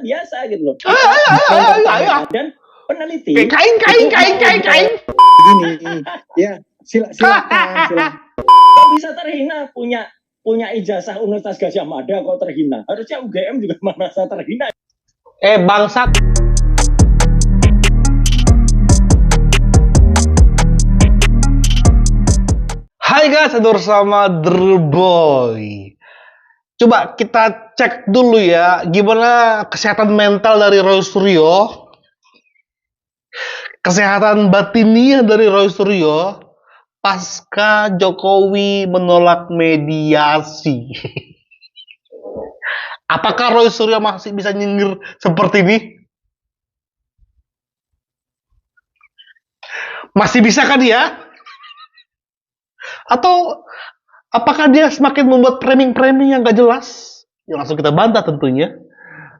biasa gitu loh. Dan peneliti kain. Begini, ya silakan. Kok bisa terhina punya ijazah Universitas Gadjah Mada kok terhina? Harusnya UGM juga merasa terhina. Bangsat. Hai guys, ada bersama Boy. Coba kita cek dulu ya, gimana kesehatan mental dari Roy Suryo, kesehatan batinnya dari Roy Suryo pasca Jokowi menolak mediasi. Apakah Roy Suryo masih bisa nyindir seperti ini? Masih bisa kan dia? Atau apakah dia semakin membuat framing-framing yang gak jelas? Yang langsung kita bantah tentunya.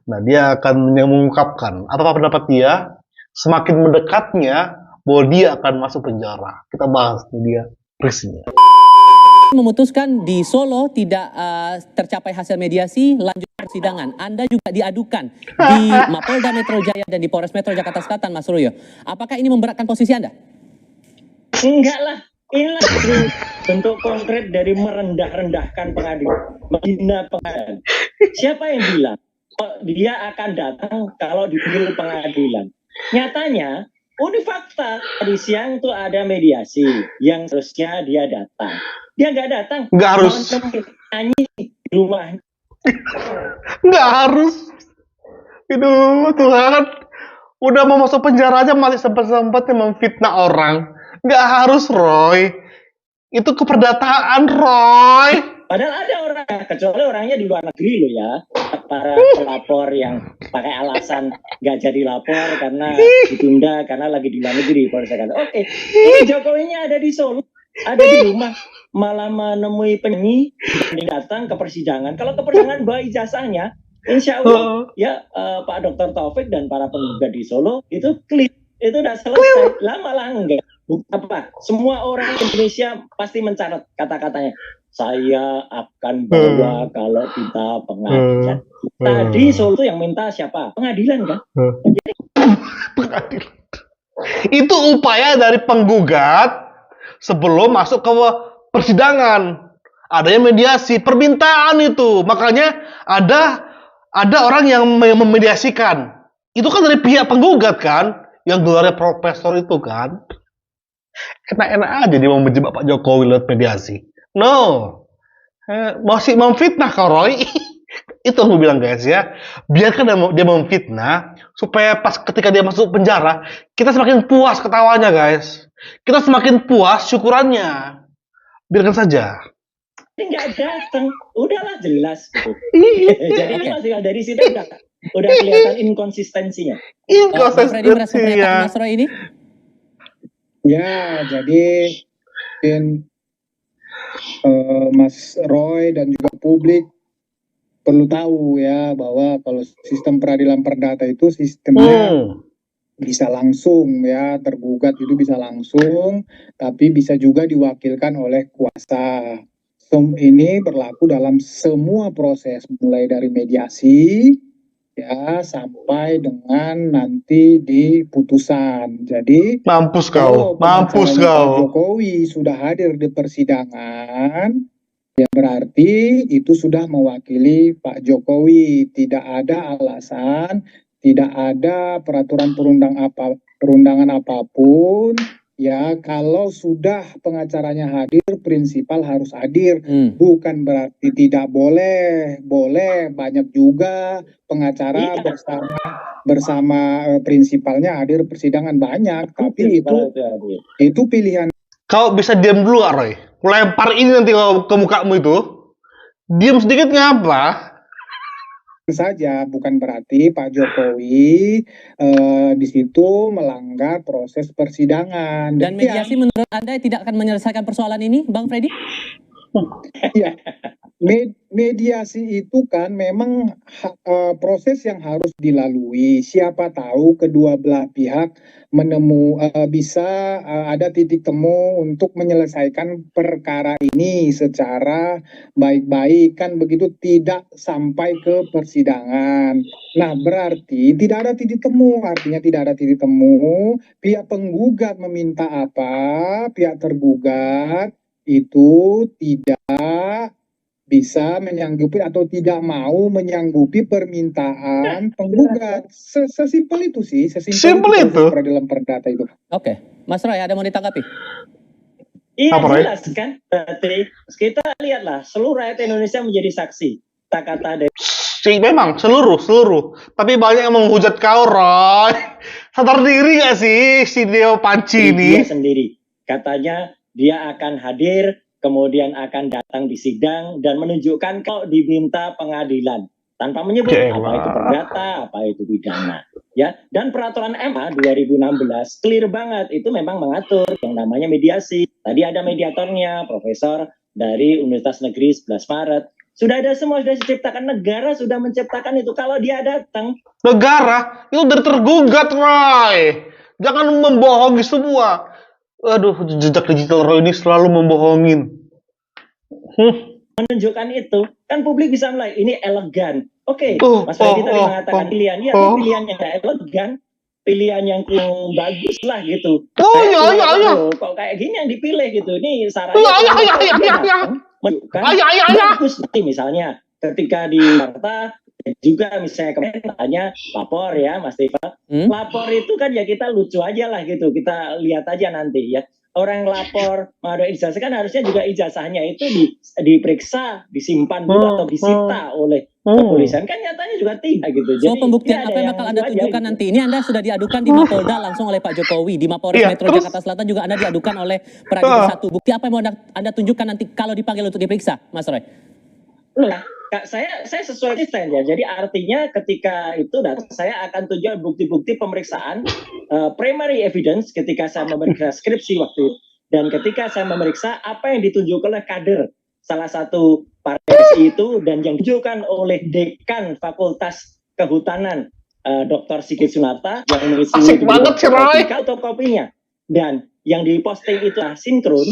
Nah, dia akan mengungkapkan apa pendapat dia semakin mendekatnya bahwa dia akan masuk penjara. Kita bahas dia presnya. Memutuskan di Solo tidak tercapai hasil mediasi, lanjut persidangan. Anda juga diadukan di Mapolda Metro Jaya dan di Polres Metro Jakarta Selatan, Mas Suryo. Apakah ini memberatkan posisi Anda? Enggak lah. Inilah bentuk konkret dari merendah-rendahkan pengadilan, menghina pengadilan. Siapa yang bilang dia akan datang kalau dipanggil pengadilan? Nyatanya, ini fakta. Tadi siang tuh ada mediasi yang seharusnya dia datang. Dia nggak datang. Nggak harus. Nyanyi di rumah. Nggak harus. Aduh, Tuhan. Udah mau masuk penjara aja masih sempat-sempatnya memfitnah orang. Nggak harus, Roy. Itu keperdataan, Roy. Padahal ada orang, kecuali orangnya di luar negeri loh ya. Para pelapor yang pakai alasan nggak jadi lapor karena ditunda, karena lagi di luar negeri. Oke, ini Jokowinya ada di Solo, ada di rumah. Malah menemui penyanyi dan datang ke persidangan. Kalau ke persidangan bawa ijazahnya, insya Allah ya Pak Dr. Taufik dan para penggugat di Solo itu clear. Itu udah selesai. Lama-lama enggak. Apa? Semua orang Indonesia pasti mencatat kata-katanya. Saya akan bawa kalau kita pengadilan. Tadi Solo yang minta siapa? Pengadilan kan? Pengadilan. Itu upaya dari penggugat sebelum masuk ke persidangan. Adanya mediasi, permintaan itu. Makanya ada orang yang memediasikan. Itu kan dari pihak penggugat kan, yang gelarnya profesor itu kan. Enak-enak aja dia mau menjebak Pak Jokowi lewat mediasi. No. Masih memfitnah kau, Roy. Itu yang gue bilang guys ya. Biarkan dia memfitnah supaya pas ketika dia masuk penjara, kita semakin puas ketawanya guys. Kita semakin puas syukurannya. Biarkan saja. Ini nggak datang. Udahlah jelas. Jadi ini masih dari situ udah kelihatan inkonsistensinya. Freddy merasa pernyataan Mas Roy ini? Ya, jadi mungkin Mas Roy dan juga publik perlu tahu ya bahwa kalau sistem peradilan perdata itu sistemnya bisa langsung ya, tergugat itu bisa langsung, tapi bisa juga diwakilkan oleh kuasa. Ini berlaku dalam semua proses mulai dari mediasi ya sampai dengan nanti di putusan. Jadi mampus kau. Pak Jokowi sudah hadir di persidangan, ya berarti itu sudah mewakili Pak Jokowi. Tidak ada alasan, tidak ada peraturan perundangan apapun. Ya, kalau sudah pengacaranya hadir, prinsipal harus hadir. Bukan berarti tidak boleh. Boleh, banyak juga pengacara bersama prinsipalnya hadir persidangan banyak. Tapi itu pilihan. Kau bisa diam dulu, Roy. Lempar ini nanti ke mukamu itu. Diam sedikit ngapa? Saja, bukan berarti Pak Jokowi di situ melanggar proses persidangan. Dan mediasi menurut Anda tidak akan menyelesaikan persoalan ini, Bang Freddy? Mediasi itu kan memang proses yang harus dilalui. Siapa tahu kedua belah pihak bisa ada titik temu untuk menyelesaikan perkara ini secara baik-baik, kan begitu, tidak sampai ke persidangan. Nah, berarti tidak ada titik temu, artinya tidak ada titik temu. Pihak penggugat meminta apa, pihak tergugat itu tidak bisa menyanggupi atau tidak mau menyanggupi permintaan penggugat. Sesimpel itu sih, Simpel proses itu. peradilan perdata itu. Oke, Mas Roy ada mau ditanggapi? Iya Apa, Roy? jelas kan. Berarti kita lihatlah seluruh rakyat Indonesia menjadi saksi. Kata-kata Memang seluruh. Tapi banyak yang menghujat kau, Roy. Sadar diri gak sih si Deo Panci ini? dia sendiri. Katanya dia akan hadir, kemudian akan datang di sidang dan menunjukkan kalau diminta pengadilan tanpa menyebut apa itu perdata, apa itu pidana. Ya, dan peraturan MA 2016 clear banget, itu memang mengatur yang namanya mediasi. Tadi ada mediatornya, profesor dari Universitas Negeri 11 Maret. Sudah ada semua, sudah diciptakan, negara sudah menciptakan itu. Kalau dia datang, Negara itu udah tergugat, Roy. Jangan membohongi semua. Aduh, jejak digital Roy ini selalu membohongin. menunjukkan itu, kan publik bisa mulai, ini elegan. Oke, Mas Oh, Freddy tadi oh, mengatakan oh, pilihan, ya oh. pilihan yang gak elegan, pilihan yang kurang bagus lah gitu. Oh, Saya iya, keluar, iya, iya. "Loh, kok kayak gini yang dipilih gitu. Ini sarannya Iya, iya, kalau iya, dia iya, iya. datang, menunjukkan Iya, iya, iya. bagus. Nanti misalnya ketika di Jakarta juga misalnya kemarin tanya lapor ya Mas Tifa. Lapor itu kan ya kita lucu aja lah gitu. Kita lihat aja nanti ya. Orang lapor ada ijazah kan harusnya juga ijazahnya itu diperiksa, disimpan dulu atau disita oleh kepolisian, kan nyatanya juga tidak gitu. So Jadi pembuktian ini apa ada yang bakal Anda lucu aja tunjukkan gitu. nanti? Ini Anda sudah diadukan di Mapolda langsung oleh Pak Jokowi. Di Mapolres Iya, Metro terus? Jakarta Selatan juga Anda diadukan oleh Peradilan 1. Bukti apa yang mau Anda tunjukkan nanti kalau dipanggil untuk diperiksa, Mas Roy? Nah, Kak, saya sesuai konsisten ya. Jadi artinya ketika itu saya akan tunjukkan bukti-bukti pemeriksaan primary evidence ketika saya memeriksa skripsi waktu itu, dan ketika saya memeriksa apa yang ditunjukkan oleh kader salah satu partai itu dan yang ditunjukkan oleh dekan Fakultas Kehutanan Dr. Sigit Sunarta yang mengisi Asik banget sih, Roy. fotokopinya, dan yang diposting itu asinkron,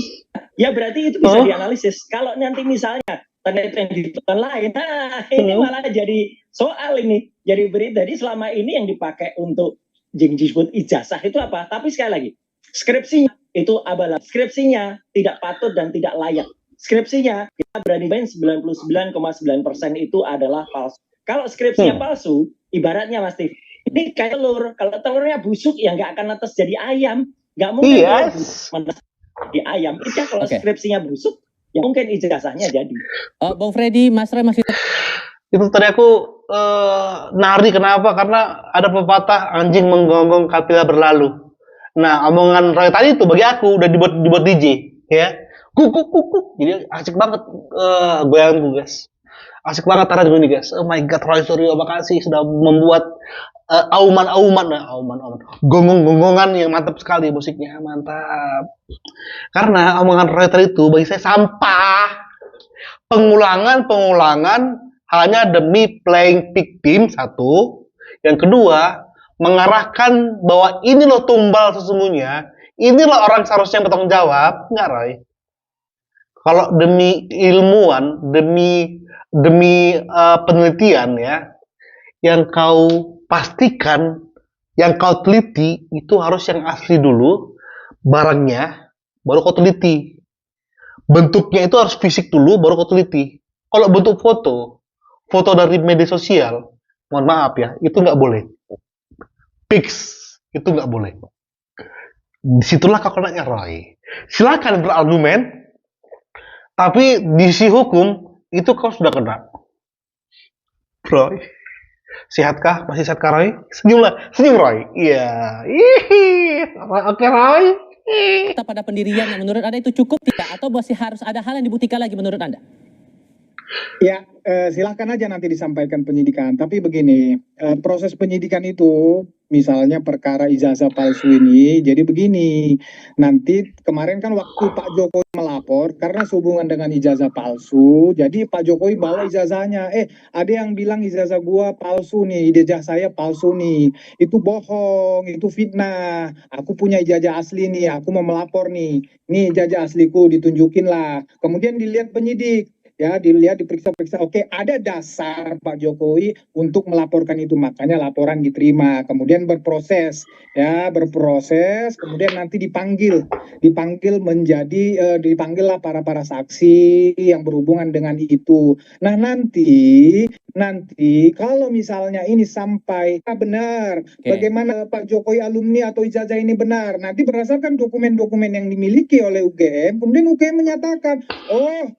ya berarti itu bisa dianalisis. Kalau nanti misalnya ternyata yang di tempat lain, nah ini malah jadi soal ini, jadi berita. Jadi selama ini yang dipakai untuk yang disebut ijazah itu apa? Tapi sekali lagi, skripsinya itu abalah. Skripsinya tidak patut dan tidak layak. Skripsinya kita berani main 99,9% itu adalah palsu. Kalau skripsinya palsu, ibaratnya Mas Steve, ini kayak telur. Kalau telurnya busuk ya nggak akan netes jadi ayam. Nggak mungkin menetes jadi ayam. Itu kalau skripsinya busuk, ya mungkin ijazahnya jadi. Bang Freddy, Mas Roy masih... Itu tadi aku nari, kenapa? Karena ada pepatah anjing menggonggong kapila berlalu. Nah, omongan Roy tadi itu bagi aku udah dibuat DJ, ya. Kuk. Jadi asik banget goyang gue, guys. Asik banget taran gue nih, guys. Oh my god, Roy Suryo, makasih sudah membuat auman-auman, gonggong-gonggongan yang mantap sekali musiknya, mantap. Karena omongan Roy tadi itu bagi saya sampah. Pengulangan hanya demi playing victim, satu. Yang kedua, mengarahkan bahwa ini loh tumbal sesungguhnya, ini loh orang seharusnya bertanggung jawab. Enggak, Roy. Kalau demi ilmuwan, demi penelitian ya, yang kau pastikan, yang kau teliti, itu harus yang asli dulu, barangnya, baru kau teliti. Bentuknya itu harus fisik dulu, baru kau teliti. Kalau bentuk foto dari media sosial, mohon maaf ya, itu nggak boleh. Fix, itu nggak boleh. Disitulah kokonatnya Roy. Silakan berargumen, tapi di sisi hukum, itu kau sudah kena. Roy, sehatkah? Masih sehatkah Roy? Senyum Roy. Iya. Oke Roy. Kita pada pendirian yang menurut Anda itu cukup tidak? Atau masih harus ada hal yang dibuktikan lagi menurut Anda? Ya, silakan aja nanti disampaikan penyidikan. Tapi begini, proses penyidikan itu misalnya perkara ijazah palsu ini. Jadi begini, nanti kemarin kan waktu Pak Jokowi melapor karena sehubungan dengan ijazah palsu, jadi Pak Jokowi bawa ijazahnya. Ada yang bilang ijazah gua palsu nih, ijazah saya palsu nih. Itu bohong, itu fitnah. Aku punya ijazah asli nih, aku mau melapor nih. Nih ijazah asliku, ditunjukin lah. Kemudian dilihat penyidik. Ya, dilihat, diperiksa-periksa. Oke, ada dasar Pak Jokowi untuk melaporkan itu, makanya laporan diterima. Kemudian berproses, ya, berproses. Kemudian nanti dipanggil dipanggillah para saksi yang berhubungan dengan itu. Nah, nanti kalau misalnya ini sampai benar, bagaimana Pak Jokowi alumni atau ijazah ini benar, nanti berdasarkan dokumen-dokumen yang dimiliki oleh UGM, kemudian UGM menyatakan, oh,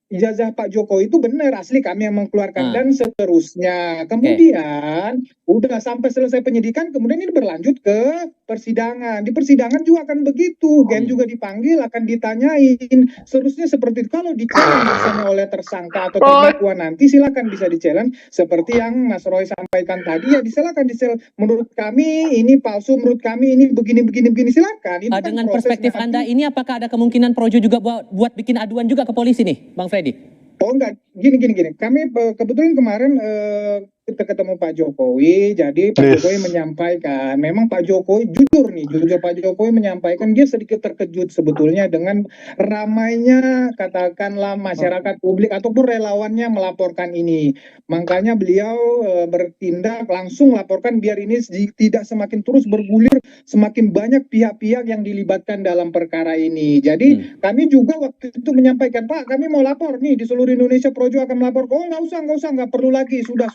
ijazah Pak Jokowi itu benar, asli kami yang mengeluarkan, dan seterusnya. Kemudian udah sampai selesai penyidikan, kemudian ini berlanjut ke persidangan. Di persidangan juga akan begitu, UGM juga dipanggil, akan ditanyain. Seterusnya seperti itu. Kalau di-challenge misalnya oleh tersangka atau terdakwa nanti, silakan bisa di-challenge seperti yang Mas Roy sampaikan tadi, ya silakan menurut kami ini palsu, menurut kami ini begini, silakan. Itu dengan perspektif Anda ini, apakah ada kemungkinan Projo juga buat bikin aduan juga ke polisi nih, Bang Freddy? Oh enggak, gini. Kami kebetulan kemarin kita ketemu Pak Jokowi, jadi Pak Jokowi menyampaikan, memang Pak Jokowi jujur Pak Jokowi menyampaikan dia sedikit terkejut sebetulnya dengan ramainya katakanlah masyarakat publik ataupun relawannya melaporkan ini. Makanya beliau bertindak langsung laporkan biar ini tidak semakin terus bergulir, semakin banyak pihak-pihak yang dilibatkan dalam perkara ini. Jadi kami juga waktu itu menyampaikan, Pak, kami mau lapor nih di seluruh Indonesia, Projo akan melapor. Oh nggak usah, nggak perlu lagi, sudah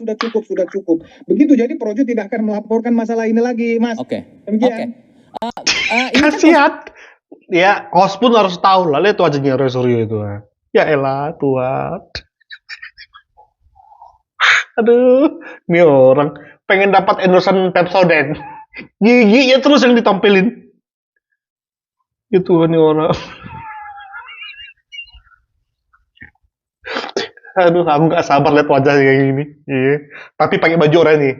cukup. Begitu, jadi Projo tidak akan melaporkan masalah ini lagi, Mas. Oke. Kasihat. Ya, kos pun harus tahu lah, lihat wajahnya Roy Suryo itu. Ya elah, Tuhan. Aduh, ini orang pengen dapat endorsement Pepsodent. Giginya terus yang ditampilin. Itu nih orang. Aduh, aku gak sabar lihat wajah kayak gini. Tapi pakai baju oranye.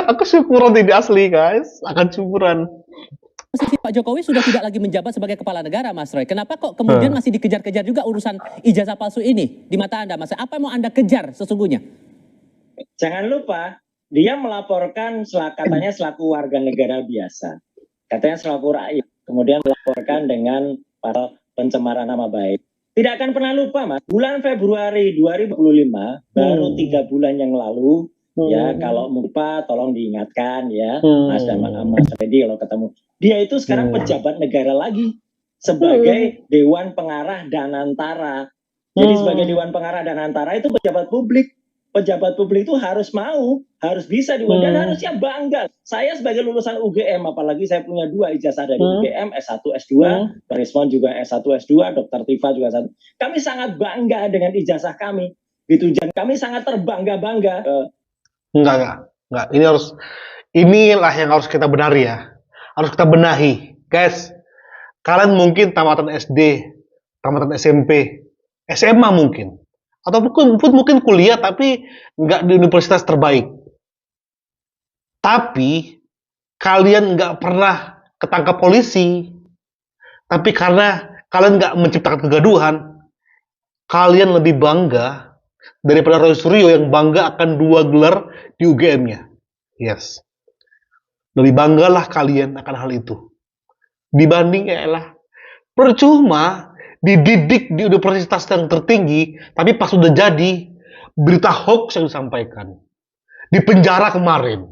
Aku syukuran tidak asli, guys. Akan syukuran. Posisi Pak Jokowi sudah tidak lagi menjabat sebagai kepala negara, Mas Roy. Kenapa kok kemudian masih dikejar-kejar juga urusan ijazah palsu ini di mata Anda, Mas? Apa yang mau Anda kejar sesungguhnya? Jangan lupa, dia melaporkan katanya selaku warga negara biasa. Katanya selaku rakyat. Kemudian melaporkan dengan para pencemaran nama baik. Tidak akan pernah lupa, Mas. Bulan Februari 2025, baru 3 bulan yang lalu, ya kalau lupa tolong diingatkan ya, Mas Freddy kalau ketemu. Dia itu sekarang pejabat negara lagi sebagai Dewan Pengarah Danantara. Jadi sebagai Dewan Pengarah Danantara itu pejabat publik. Pejabat publik itu harus bisa diundang, dan harusnya bangga. Saya sebagai lulusan UGM, apalagi saya punya 2 ijazah dari UGM, S1, S2, Rismon juga S1, S2, Dr. Tifa juga S1. Kami sangat bangga dengan ijazah kami. Gitu, dan kami sangat terbangga-bangga. Enggak. Inilah yang harus kita benari ya. Harus kita benahi. Guys, kalian mungkin tamatan SD, tamatan SMP, SMA mungkin. Atau mungkin kuliah tapi nggak di universitas terbaik. Tapi kalian nggak pernah ketangkap polisi. Tapi karena kalian nggak menciptakan kegaduhan, kalian lebih bangga daripada Roy Suryo yang bangga akan 2 gelar di UGM-nya. Yes. Lebih banggalah kalian akan hal itu. Dibanding percuma dididik di universitas yang tertinggi, tapi pas sudah jadi, berita hoax yang disampaikan. Di penjara kemarin.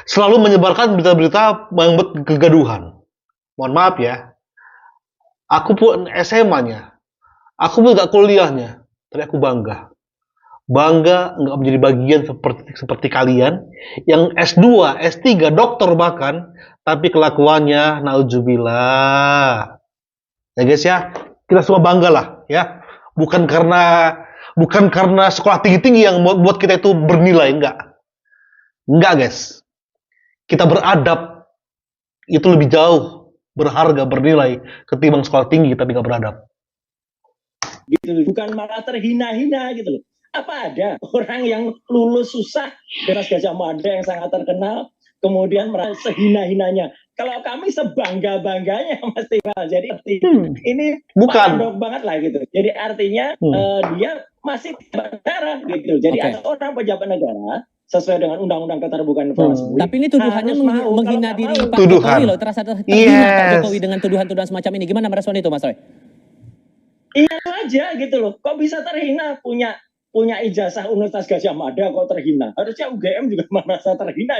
Selalu menyebarkan berita-berita membuat kegaduhan. Mohon maaf ya. Aku pun SMA-nya. Aku pun gak kuliahnya. Tapi aku bangga. Bangga nggak menjadi bagian seperti kalian. Yang S2, S3, dokter bahkan. Tapi kelakuannya, nauzubillah. Ya guys ya, kita semua bangga lah ya. Bukan karena sekolah tinggi-tinggi yang buat kita itu bernilai, enggak guys. Kita beradab itu lebih jauh berharga, bernilai ketimbang sekolah tinggi tapi nggak beradab. Gitu, bukan malah terhina-hina gitu loh. Apa ada orang yang lulus susah dari Gajah Mada yang sangat terkenal, kemudian merasa sehina-hinanya. Kalau kami sebangga-bangganya Mas Tinggal. Jadi ini Bukan. paradok banget lah gitu. Jadi artinya dia masih pejabat negara gitu. Jadi ada orang pejabat negara sesuai dengan Undang-Undang Keterbukaan Informasi. Tapi ini tuduhannya harus mau, menghina kalau diri nggak mau, Pak Tuduhan. Jokowi loh. Terasa terhina Pak Jokowi dengan tuduhan-tuduhan semacam ini. Gimana merespon itu, Mas Roy? Iya aja gitu loh. Kok bisa terhina punya ijazah Universitas Gajah Mada kok terhina? Harusnya UGM juga merasa terhina.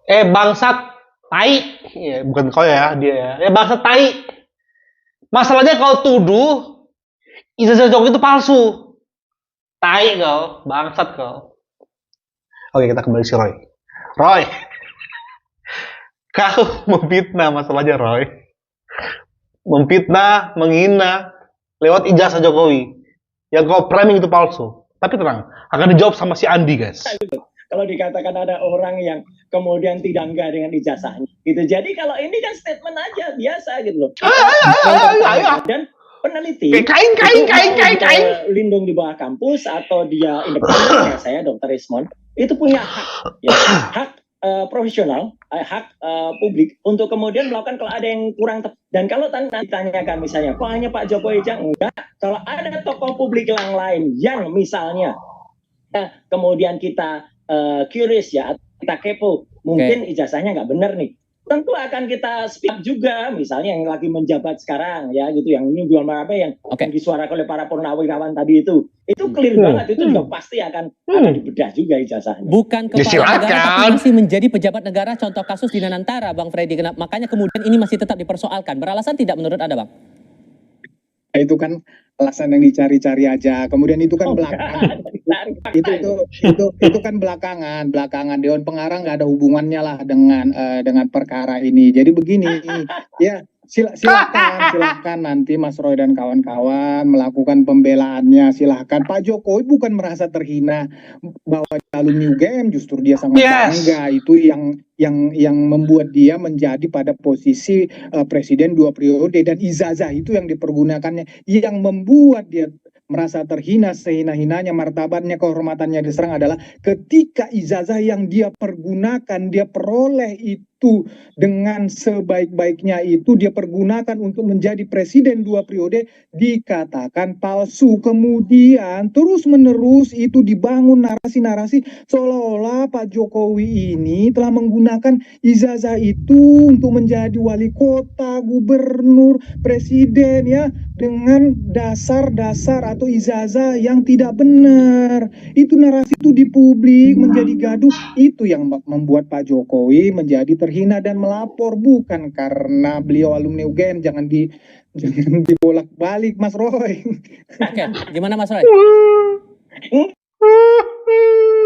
Bangsat tai. Ya, bukan kau ya, dia ya. Bangsat tai. Masalahnya kau tuduh ijazah Jokowi itu palsu. Tai kau, bangsat kau. Oke, kita kembali si Roy. Roy. Kau memfitnah masalahnya, Roy. Memfitnah, menghina lewat ijazah Jokowi. Yang kau framing itu palsu. Tapi tenang, akan dijawab sama si Andi, guys. Kalau dikatakan ada orang yang kemudian tidak enggak dengan ijazahnya gitu. Jadi kalau ini kan statement aja biasa gitu loh. Dan peneliti Kain. lindung di bawah kampus atau dia independen, saya Dr. Ismon itu punya hak ya, hak profesional, hak publik untuk kemudian melakukan kalau ada yang kurang tepat. Dan kalau ditanyakan misalnya, kok hanya Pak Jokowi aja? Enggak. Kalau ada tokoh publik yang lain yang misalnya kemudian kita curious ya, kita kepo, mungkin ijazahnya nggak benar nih. Tentu akan kita speak juga, misalnya yang lagi menjabat sekarang ya gitu, yang ini jual apa yang disuarakan oleh para purnawirawan tadi itu clear banget, itu juga pasti akan dibedah juga ijazahnya. Bukan kepala negara tapi masih menjadi pejabat negara, contoh kasus di Nanantara, Bang Freddy. Makanya kemudian ini masih tetap dipersoalkan. Beralasan tidak menurut Anda, Bang? Itu kan alasan yang dicari-cari aja. Kemudian itu kan belakangan. Itu kan belakangan Dewan Pengarah nggak ada hubungannya lah dengan perkara ini. Jadi begini, ya silakan nanti Mas Roy dan kawan-kawan melakukan pembelaannya, silakan. Pak Jokowi bukan merasa terhina bahwa alumni UGM, justru dia sangat bangga. Itu yang membuat dia menjadi pada posisi presiden 2 periode, dan ijazah itu yang dipergunakannya, yang membuat dia merasa terhina, sehina-hinanya, martabatnya, kehormatannya diserang adalah ketika ijazah yang dia pergunakan, dia peroleh itu dengan sebaik-baiknya itu dia pergunakan untuk menjadi presiden 2 periode dikatakan palsu. Kemudian terus-menerus itu dibangun narasi-narasi seolah-olah Pak Jokowi ini telah menggunakan ijazah itu untuk menjadi wali kota, gubernur, presiden ya, dengan dasar-dasar atau ijazah yang tidak benar. Itu narasi itu di publik menjadi gaduh, itu yang membuat Pak Jokowi menjadi terhina dan melapor, bukan karena beliau alumni UGM. Jangan dibolak-balik, Mas Roy. Oke, gimana Mas Roy?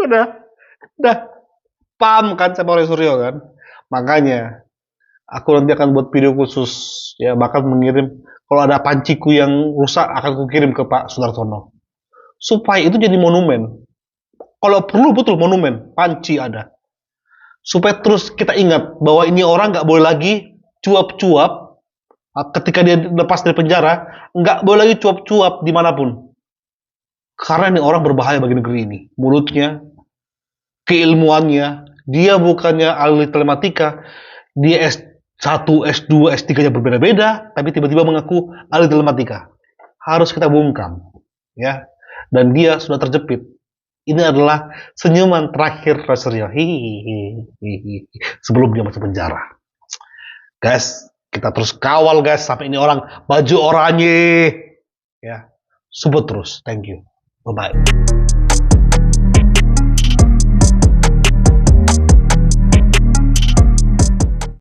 Udah paham kan sama Roy Suryo kan? Makanya aku nanti akan buat video khusus ya, bakal mengirim kalau ada panciku yang rusak akan kukirim ke Pak Sudarsono supaya itu jadi monumen. Kalau perlu betul monumen, panci ada. Supaya terus kita ingat bahwa ini orang nggak boleh lagi cuap-cuap ketika dia lepas dari penjara, nggak boleh lagi cuap-cuap dimanapun. Karena ini orang berbahaya bagi negeri ini. Mulutnya, keilmuannya, dia bukannya ahli telematika, dia S1, S2, S3-nya berbeda-beda, tapi tiba-tiba mengaku ahli telematika. Harus kita bungkam, ya. Dan dia sudah terjepit. Ini adalah senyuman terakhir Roy Suryo. Sebelum dia masuk penjara. Guys, kita terus kawal guys sampai ini orang baju oranye. Ya, support terus. Thank you. Bye-bye.